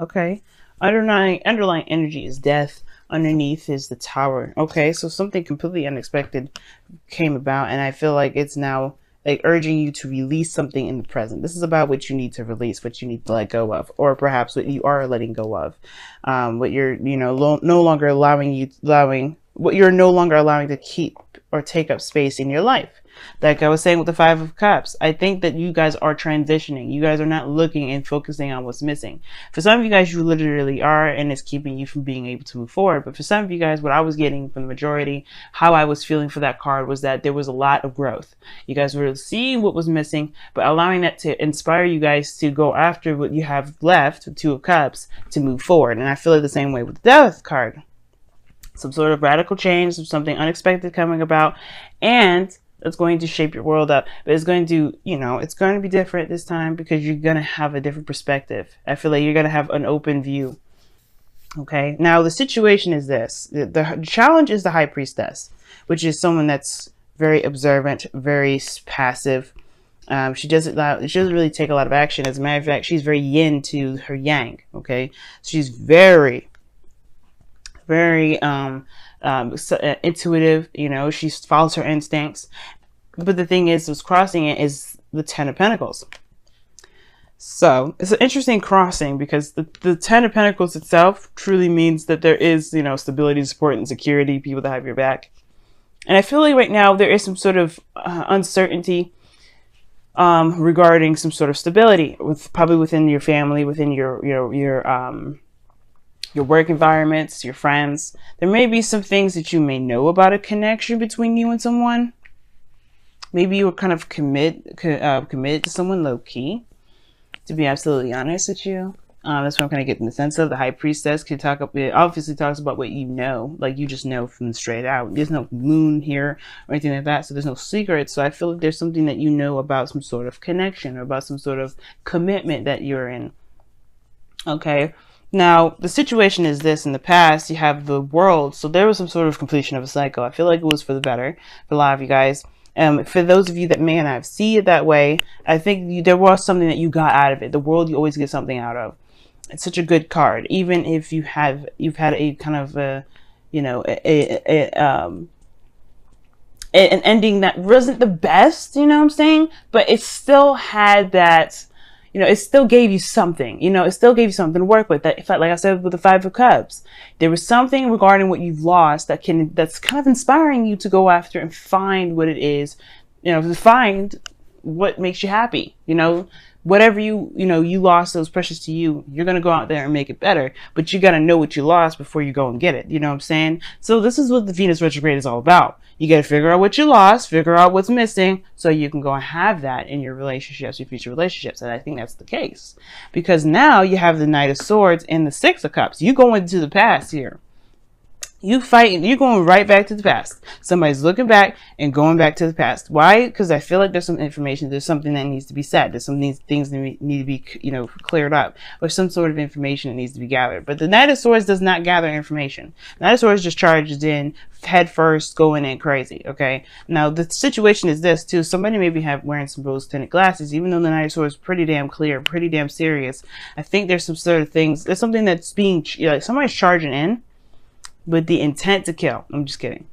Okay. Underlying energy is death. Underneath is the tower. Okay, so something completely unexpected came about, and I feel like it's now like urging you to release something in the present. This is about what you need to release, what you need to let go of, or perhaps what you are letting go of, what you're no longer allowing what you're no longer allowing to keep or take up space in your life. Like I was saying with the Five of Cups, I think that you guys are transitioning. You guys are not looking and focusing on what's missing. For some of you guys, you literally are, and it's keeping you from being able to move forward. But for some of you guys, what I was getting from the majority, how I was feeling for that card was that there was a lot of growth. You guys were seeing what was missing, but allowing that to inspire you guys to go after what you have left, Two of Cups, to move forward. And I feel it the same way with the Death card. Some sort of radical change, something unexpected coming about, and it's going to shape your world up. But it's going to, it's going to be different this time because you're going to have a different perspective. I feel like you're going to have an open view. Okay, now the situation is this. The challenge is the High Priestess, which is someone that's very observant, very passive. She doesn't really take a lot of action. As a matter of fact, she's very yin to her yang. Okay, she's very intuitive. She follows her instincts. But the thing is, what's crossing it is the Ten of Pentacles. So it's an interesting crossing because the Ten of Pentacles itself truly means that there is, stability, support, and security, people that have your back. And I feel like right now there is some sort of uncertainty regarding some sort of stability probably within your family, within your work environments, your friends. There may be some things that you may know about a connection between you and someone. Maybe you were kind of committed to someone low key. To be absolutely honest with you, that's what I'm kind of getting the sense of. The High Priestess it obviously talks about what you know, like you just know from straight out. There's no moon here or anything like that, so there's no secret. So I feel like there's something that you know about some sort of connection or about some sort of commitment that you're in. Okay. Now, the situation is this. In the past, you have the world. So there was some sort of completion of a cycle. I feel like it was for the better for a lot of you guys. For those of you that may not see it that way, I think there was something that you got out of it. The world, you always get something out of. It's such a good card. Even if you've had a kind of an ending that wasn't the best, you know what I'm saying? But it still had that, it still gave you something, it still gave you something to work with. That, if, like I said, with the Five of Cups, there was something regarding what you've lost that's kind of inspiring you to go after and find what it is, to find what makes you happy, whatever you lost that was precious to you, you're going to go out there and make it better. But you got to know what you lost before you go and get it. You know what I'm saying? So this is what the Venus retrograde is all about. You got to figure out what you lost, figure out what's missing, so you can go and have that in your relationships, your future relationships. And I think that's the case. Because now you have the Knight of Swords and the Six of Cups. You go into the past here. You're going right back to the past. Somebody's looking back and going back to the past. Why? Because I feel like there's some information, there's something that needs to be said. There's some things that need to be, cleared up. Or some sort of information that needs to be gathered. But the Knight of Swords does not gather information. The Knight of Swords just charges in, head first, going in crazy, okay? Now, the situation is this, too. Somebody may be wearing some rose-tinted glasses, even though the Knight of Swords is pretty damn clear, pretty damn serious. I think there's some sort of things, there's something that's being, somebody's charging in with the intent to kill. I'm just kidding.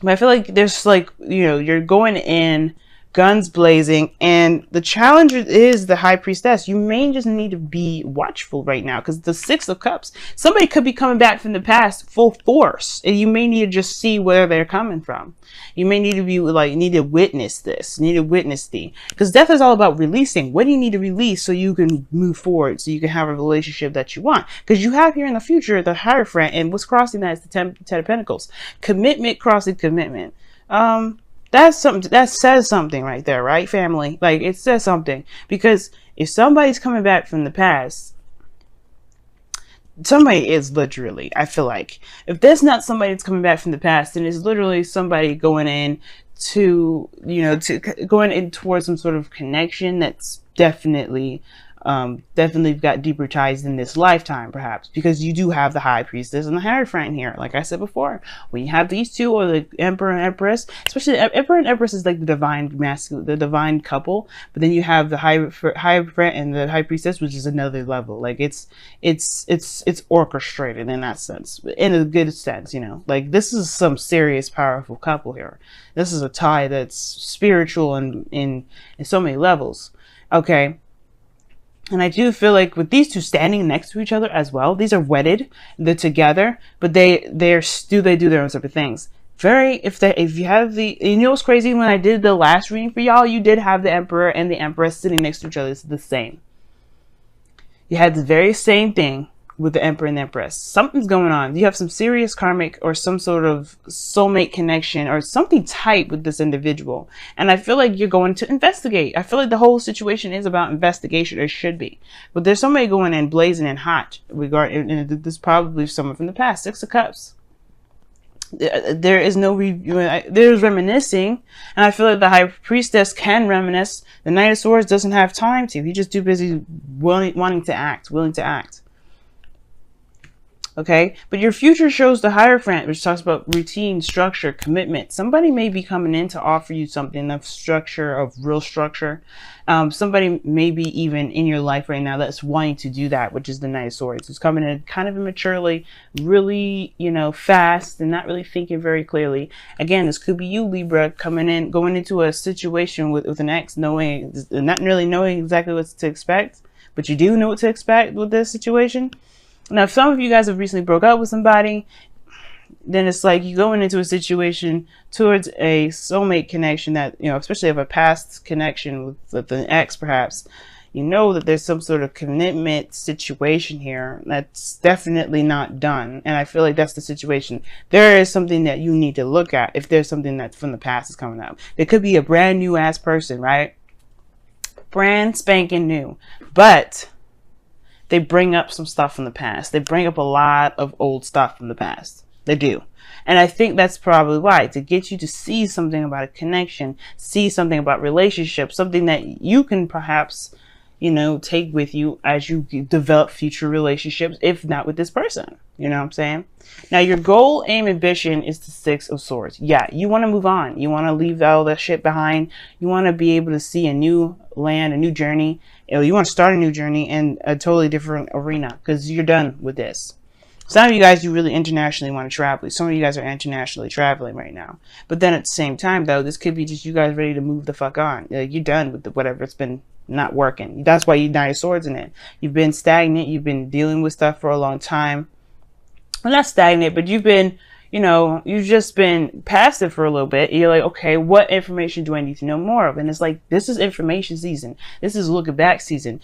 But I feel like there's you're going in guns blazing, and the challenge is the High Priestess. You may just need to be watchful right now because the Six of Cups, somebody could be coming back from the past full force, and you may need to just see where they're coming from. You may need to be need to witness this, because death is all about releasing. What do you need to release so you can move forward, so you can have a relationship that you want? Because you have here in the future the Hierophant, and what's crossing that is the Ten of Pentacles. Commitment crossing commitment. That's something that says something right there, right, family? Like, it says something, because if somebody's coming back from the past, somebody is literally, I feel like, if there's not somebody that's coming back from the past, then it's literally somebody going in to, going in towards some sort of connection that's definitely definitely got deeper ties in this lifetime, perhaps, because you do have the High Priestess and the Hierophant here. Like I said before, when you have these two, or the Emperor and Empress, especially the Emperor and Empress is like the divine masculine, the divine couple. But then you have the Hierophant and the High Priestess, which is another level. Like it's orchestrated in that sense, in a good sense. You know, like this is some serious, powerful couple here. This is a tie that's spiritual and in so many levels. Okay. And I do feel like with these two standing next to each other as well, these are wedded, they're together, but they do their own separate things. If you have you know what's crazy, when I did the last reading for y'all, you did have the Emperor and the Empress sitting next to each other. It's the same. You had the very same thing with the Emperor and the Empress. Something's going on. You have some serious karmic or some sort of soulmate connection or something tight with this individual. And I feel like you're going to investigate. I feel like the whole situation is about investigation, or it should be. But there's somebody going in blazing and hot regarding, and this is probably someone from the past. 6 of Cups. There is no there's reminiscing, and I feel like the High Priestess can reminisce. The Knight of Swords doesn't have time to. He's just too busy willing to act. Okay, but your future shows the Hierophant, which talks about routine, structure, commitment. Somebody may be coming in to offer you something of structure, of real structure. Somebody may be even in your life right now that's wanting to do that, which is the Knight of Swords. Who's coming in kind of immaturely, really, fast and not really thinking very clearly. Again, this could be you, Libra, going into a situation with an ex, not really knowing exactly what to expect, but you do know what to expect with this situation. Now, if some of you guys have recently broke up with somebody, then it's like you going into a situation towards a soulmate connection that, especially of a past connection with an ex, perhaps, that there's some sort of commitment situation here that's definitely not done. And I feel like that's the situation. There is something that you need to look at if there's something that's from the past is coming up. It could be a brand new ass person, right? Brand spanking new. But they bring up some stuff from the past. They bring up a lot of old stuff from the past. They do. And I think that's probably why, to get you to see something about a connection, see something about relationships, something that you can perhaps, take with you as you develop future relationships, if not with this person. You know what I'm saying? Now, your goal, aim, ambition is the 6 of Swords. Yeah, you want to move on. You want to leave all that shit behind. You want to be able to see a new land, a new journey. You want to start a new journey in a totally different arena because you're done with this. Some of you guys, you really internationally want to travel. Some of you guys are internationally traveling right now. But then at the same time, though, this could be just you guys ready to move the fuck on. You're done with whatever it's been not working. That's why you Knight of Swords in it. You've been stagnant. You've been dealing with stuff for a long time. Well, not stagnant, but you've been, you've just been passive for a little bit. You're like, okay, what information do I need to know more of? And it's like, this is information season. This is looking back season.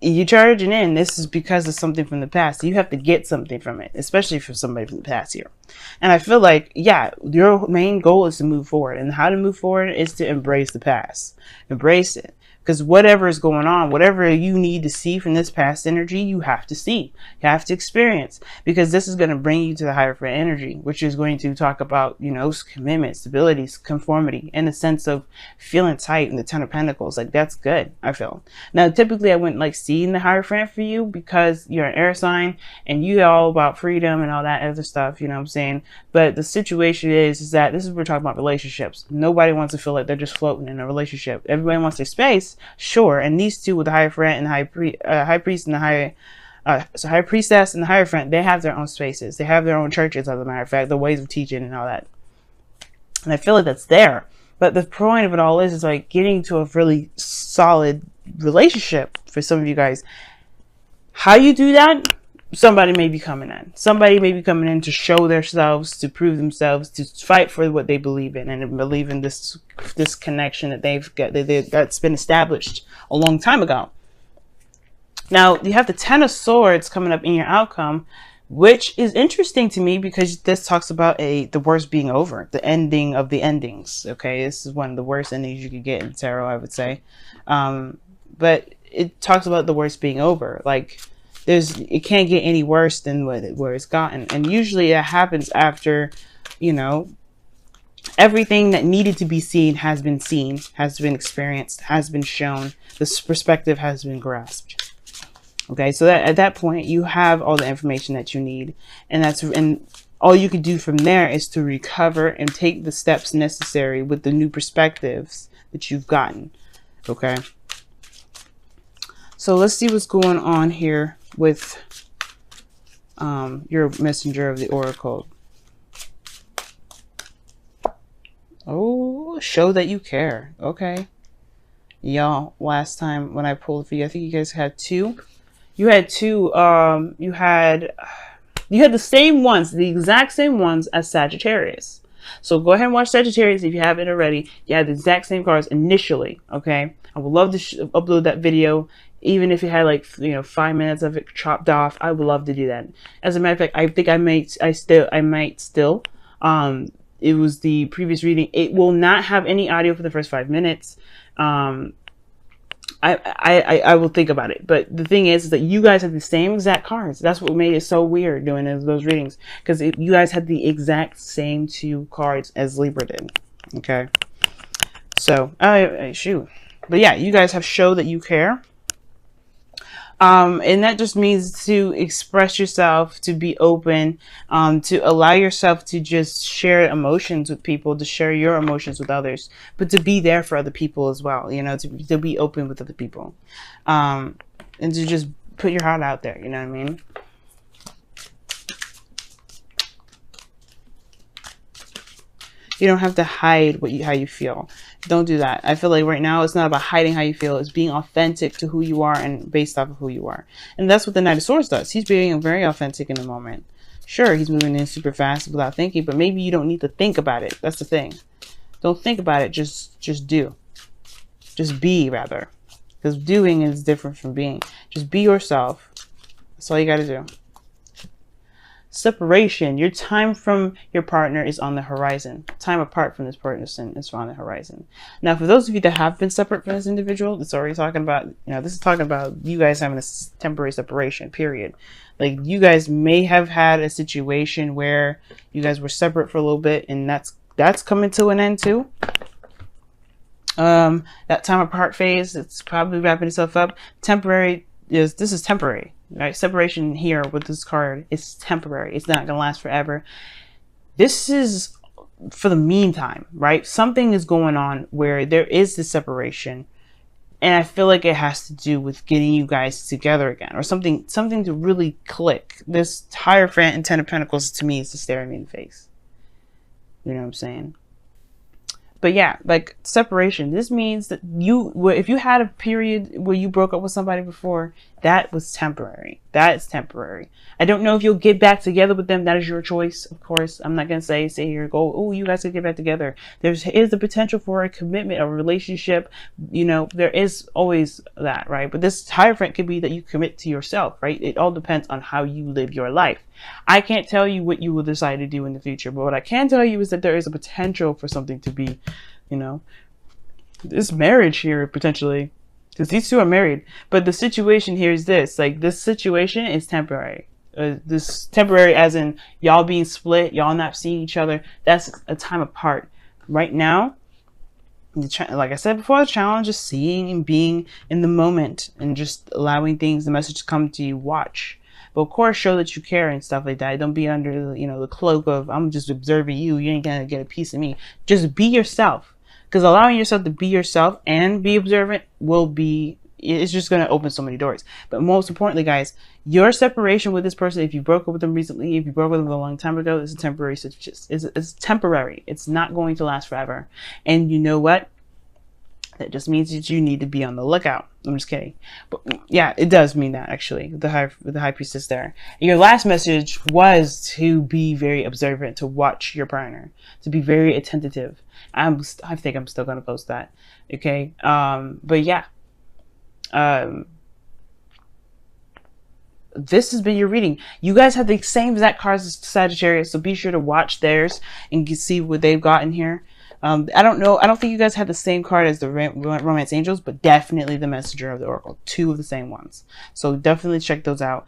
You're charging in. This is because of something from the past. You have to get something from it, especially for somebody from the past here. And I feel like, yeah, your main goal is to move forward. And how to move forward is to embrace the past. Embrace it. Because whatever is going on, whatever you need to see from this past energy, you have to see. You have to experience. Because this is going to bring you to the Hierophant energy, which is going to talk about, commitment, stability, conformity, in the sense of feeling tight in the 10 of Pentacles. Like, that's good, I feel. Now, typically, I wouldn't like seeing the Hierophant for you because you're an air sign and you all about freedom and all that other stuff, you know what I'm saying? But the situation is that this is we're talking about relationships. Nobody wants to feel like they're just floating in a relationship. Everybody wants their space. Sure, and these two with the Hierophant and the High Priest and the High Priestess and the Hierophant, they have their own spaces. They have their own churches, as a matter of fact, the ways of teaching and all that. And I feel like that's there. But the point of it all is like getting to a really solid relationship for some of you guys. How you do that? Somebody may be coming in. Somebody may be coming in to show themselves, to prove themselves, to fight for what they believe in and believe in this connection that they've got that's been established a long time ago. Now, you have the 10 of Swords coming up in your outcome, which is interesting to me because this talks about the worst being over, the ending of the endings. Okay, this is one of the worst endings you could get in tarot, I would say. But it talks about the worst being over. Like, it can't get any worse than where it's gotten. And usually it happens after, everything that needed to be seen, has been experienced, has been shown. This perspective has been grasped. Okay, so that at that point you have all the information that you need, and all you can do from there is to recover and take the steps necessary with the new perspectives that you've gotten. Okay, so let's see what's going on here with your messenger of the oracle. Oh, show that you care. Okay, y'all, last time when I pulled for you, I think you guys had two. You had two, you had the same ones, the exact same ones as Sagittarius. So go ahead and watch Sagittarius if you haven't already. You have the exact same cards initially, okay? I would love to upload that video, even if you had like, 5 minutes of it chopped off. I would love to do that. As a matter of fact, I think I might still. It was the previous reading. It will not have any audio for the first 5 minutes. I will think about it. But the thing is that you guys have the same exact cards. That's what made it so weird doing those readings. Because you guys had the exact same two cards as Libra did. Okay. So, shoot. But yeah, you guys have showed that you care. And that just means to express yourself, to be open, to allow yourself to just share emotions with people, to share your emotions with others, but to be there for other people as well, to be open with other people, and to just put your heart out there, you know what I mean? You don't have to hide how you feel. Don't do that. I feel like right now it's not about hiding how you feel. It's being authentic to who you are and based off of who you are. And that's what the Knight of Swords does. He's being very authentic in the moment. Sure, he's moving in super fast without thinking, but maybe you don't need to think about it. That's the thing. Don't think about it. Just do. Just be, rather. Because doing is different from being. Just be yourself. That's all you got to do. Separation. Your time from your partner is on the horizon. Time apart from this person is on the horizon. Now, for those of you that have been separate from this individual, it's already talking about, this is talking about you guys having a temporary separation, period. Like, you guys may have had a situation where you guys were separate for a little bit, and that's coming to an end too. That time apart phase, it's probably wrapping itself up. Temporary this is temporary. Right? Separation here with this card is temporary. It's not going to last forever. This is for the meantime, right? Something is going on where there is this separation, and I feel like it has to do with getting you guys together again, or something to really click. This Hierophant and Ten of Pentacles to me is to stare me in the face. You know what I'm saying? But yeah, like separation, this means that if you had a period where you broke up with somebody before, that was temporary. That is temporary. I don't know if you'll get back together with them. That is your choice, of course. I'm not going to say here, go, oh, you guys could get back together. There is the potential for a commitment, a relationship. There is always that, right? But this Hierophant could be that you commit to yourself, right? It all depends on how you live your life. I can't tell you what you will decide to do in the future, but what I can tell you is that there is a potential for something to be, this marriage here potentially, because these two are married. But the situation here is this: like, this situation is temporary. This temporary, as in y'all being split, y'all not seeing each other. That's a time apart. Right now, like I said before, the challenge is seeing and being in the moment and just allowing the message to come to you. Watch. But of course, show that you care and stuff like that. Don't be under, the cloak of, I'm just observing you. You ain't gonna get a piece of me. Just be yourself. Because allowing yourself to be yourself and be observant it's just going to open so many doors. But most importantly, guys, your separation with this person, if you broke up with them recently, if you broke up with them a long time ago, it's a temporary situation. It's temporary. It's not going to last forever. And you know what? That just means that you need to be on the lookout. I'm just kidding. But yeah, it does mean that, actually, with the High Priestess there. Your last message was to be very observant, to watch your partner, to be very attentive. I think I'm still going to post that. Okay. But yeah. This has been your reading. You guys have the same exact cards as Sagittarius, so be sure to watch theirs and see what they've got in here. I don't know. I don't think you guys have the same card as the Romance Angels, but definitely the Messenger of the Oracle. Two of the same ones. So definitely check those out.